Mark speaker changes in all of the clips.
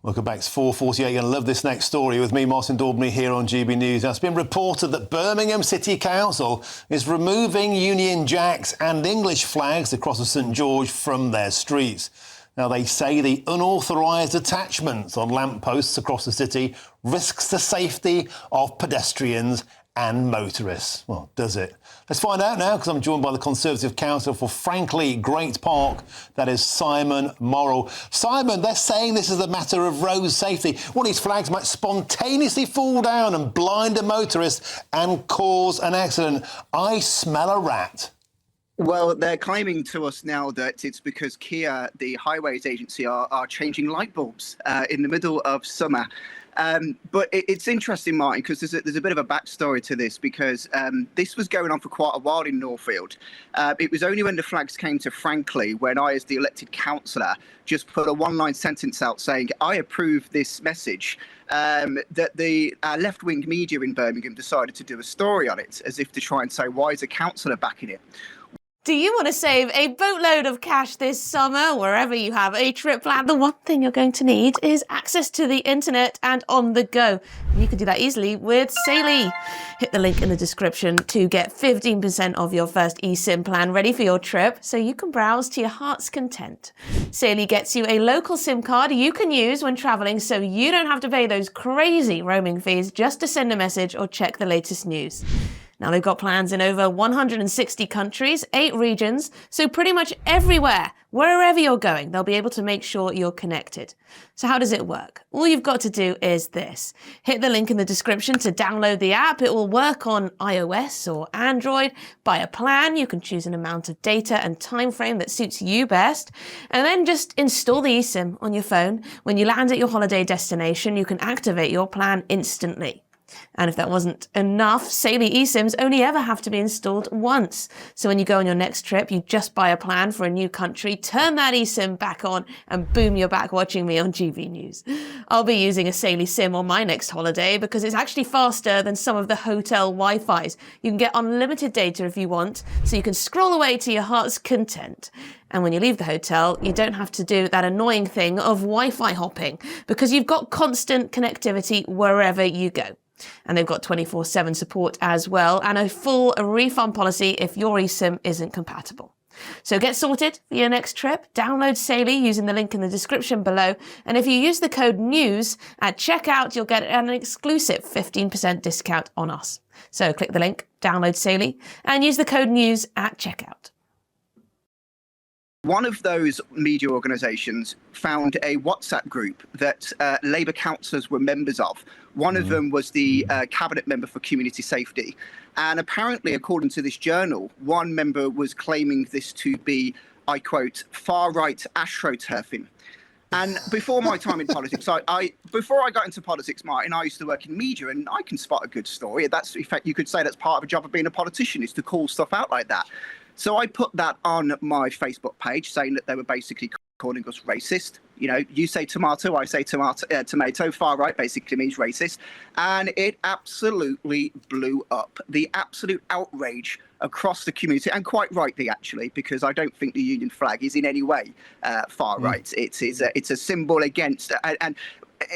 Speaker 1: Welcome back. It's 4:48. You're going to love this next story with me, Martin Daubney, here on GB News. Now, it's been reported that Birmingham City Council is removing Union Jacks and English flags across the St George from their streets. Now, they say the unauthorised attachments on lampposts across the city risks the safety of pedestrians and motorists. Well, does it? Let's find out now, because I'm joined by the Conservative councillor for Frankly Great Park, that is Simon Morrall. Simon, they're saying this is a matter of road safety. One of these flags might spontaneously fall down and blind a motorist and cause an accident. I smell a rat.
Speaker 2: Well, they're claiming to us now that it's because Kia, the highways agency, are changing light bulbs in the middle of summer. But it's interesting, Martin, because there's a bit of a backstory to this, because this was going on for quite a while in Northfield. It was only when the flags came to Frankly, when I, as the elected councillor, just put a one-line sentence out saying, I approve this message, that the left-wing media in Birmingham decided to do a story on it, as if to try and say, why is a councillor backing it?
Speaker 3: Do you want to save a boatload of cash this summer, wherever you have a trip planned? The one thing you're going to need is access to the internet and on the go. And you can do that easily with Saily. Hit the link in the description to get 15% off your first eSIM plan ready for your trip, so you can browse to your heart's content. Saily gets you a local SIM card you can use when travelling, so you don't have to pay those crazy roaming fees just to send a message or check the latest news. Now, they've got plans in over 160 countries, 8 regions, so pretty much everywhere, wherever you're going, they'll be able to make sure you're connected. So how does it work? All you've got to do is this. Hit the link in the description to download the app. It will work on iOS or Android. Buy a plan. You can choose an amount of data and time frame that suits you best. And then just install the eSIM on your phone. When you land at your holiday destination, you can activate your plan instantly. And if that wasn't enough, Saily eSIMs only ever have to be installed once. So when you go on your next trip, you just buy a plan for a new country, turn that eSIM back on, and boom, you're back watching me on GB News. I'll be using a Saily SIM on my next holiday because it's actually faster than some of the hotel Wi-Fis. You can get unlimited data if you want, so you can scroll away to your heart's content. And when you leave the hotel, you don't have to do that annoying thing of Wi-Fi hopping because you've got constant connectivity wherever you go. And they've got 24/7 support as well, and a full refund policy if your eSIM isn't compatible. So get sorted for your next trip. Download Saily using the link in the description below. And if you use the code NEWS at checkout, you'll get an exclusive 15% discount on us. So click the link, download Saily, and use the code NEWS at checkout.
Speaker 2: One of those media organisations found a WhatsApp group that Labour councillors were members of. One of them was the cabinet member for community safety. And apparently, according to this journal, one member was claiming this to be, I quote, far-right astroturfing. And before my time in politics, before I got into politics, Martin, I used to work in media, and I can spot a good story. That's, in fact, you could say that's part of a job of being a politician, is to call stuff out like that. So I put that on my Facebook page, saying that they were basically calling us racist. You know, you say tomato, I say tomato. Far right basically means racist. And it absolutely blew up. The absolute outrage across the community, and quite rightly, actually, because I don't think the Union flag is in any way far right. It's a symbol against, and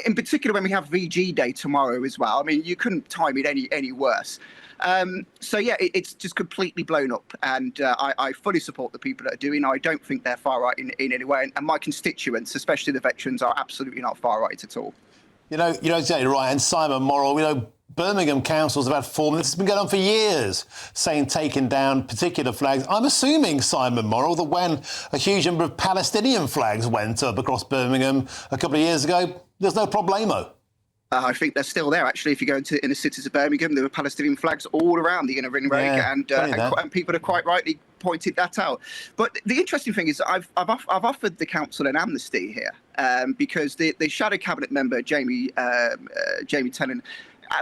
Speaker 2: in particular when we have VG Day tomorrow as well. I mean, you couldn't time it any worse. So yeah, it's just completely blown up, and I fully support the people that are doing. I don't think they're far right in any way, and my constituents, especially the veterans, are absolutely not far right at all.
Speaker 1: You know exactly right. And Simon Morrall, Birmingham councils have had form. This has been going on for years, saying taking down particular flags. I'm assuming, Simon Morrall, that when a huge number of Palestinian flags went up across Birmingham a couple of years ago, there's no problemo.
Speaker 2: I think they're still there, actually. If you go into inner cities of Birmingham, there were Palestinian flags all around the inner ring road, and people have quite rightly pointed that out. But the interesting thing is, I've offered the council an amnesty here, because the shadow cabinet member Jamie Tennant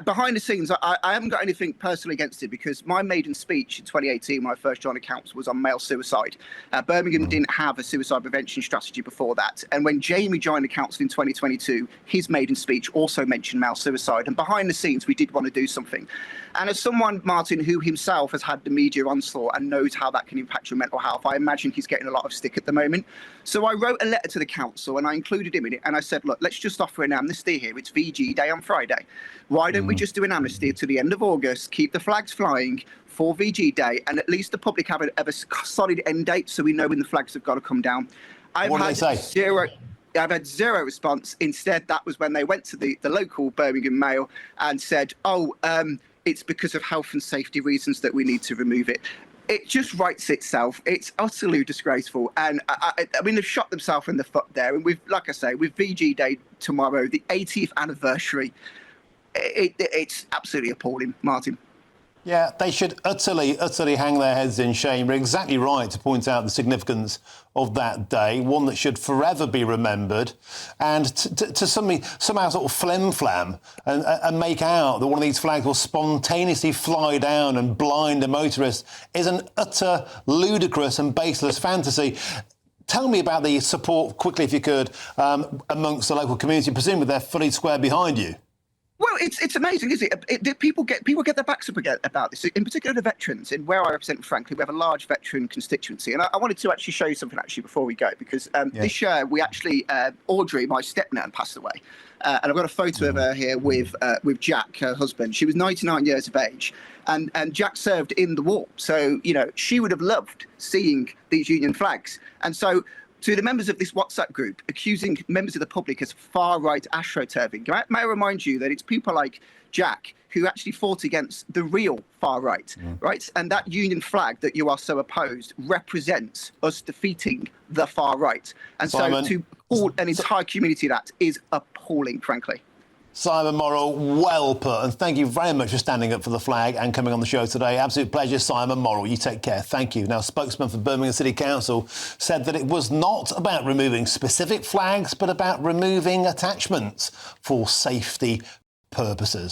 Speaker 2: behind the scenes, I haven't got anything personally against it, because my maiden speech in 2018 when I first joined the council was on male suicide. Birmingham didn't have a suicide prevention strategy before that. And when Jamie joined the council in 2022, his maiden speech also mentioned male suicide. And behind the scenes, we did want to do something. And as someone, Martin, who himself has had the media onslaught and knows how that can impact your mental health, I imagine he's getting a lot of stick at the moment. So I wrote a letter to the council and I included him in it. And I said, look, let's just offer an amnesty here. It's VG Day on Friday. Why don't we just do an amnesty to the end of August, keep the flags flying for VG Day, and at least the public have a solid end date so we know when the flags have got to come down.
Speaker 1: What did they say?
Speaker 2: I've had zero response. Instead, that was when they went to the local Birmingham Mail and said, it's because of health and safety reasons that we need to remove it. It just writes itself. It's utterly disgraceful. And I mean, they've shot themselves in the foot there. And like I say, with VG Day tomorrow, the 80th anniversary, it's absolutely appalling, Martin.
Speaker 1: Yeah, they should utterly hang their heads in shame. You're exactly right to point out the significance of that day, one that should forever be remembered, and to somehow sort of flim-flam and make out that one of these flags will spontaneously fly down and blind a motorist is an utter ludicrous and baseless fantasy. Tell me about the support, quickly if you could, amongst the local community. Presumably they're fully square behind you.
Speaker 2: Well, it's amazing, isn't it? People get their backs up about this. In particular, the veterans. In where I represent, frankly, we have a large veteran constituency, and I wanted to actually show you something before we go, because this year we actually Audrey, my stepnan, passed away, and I've got a photo of her here with Jack, her husband. She was 99 years of age, and Jack served in the war, so she would have loved seeing these Union flags, and so. To the members of this WhatsApp group accusing members of the public as far-right astroturfing, may I remind you that it's people like Jack who actually fought against the real far-right, right? And that Union flag that you are so opposed represents us defeating the far-right. And
Speaker 1: Simon,
Speaker 2: so to call an entire community that is appalling, frankly.
Speaker 1: Simon Morrall, well put, and thank you very much for standing up for the flag and coming on the show today. Absolute pleasure, Simon Morrall. You take care. Thank you. Now, spokesman for Birmingham City Council said that it was not about removing specific flags, but about removing attachments for safety purposes.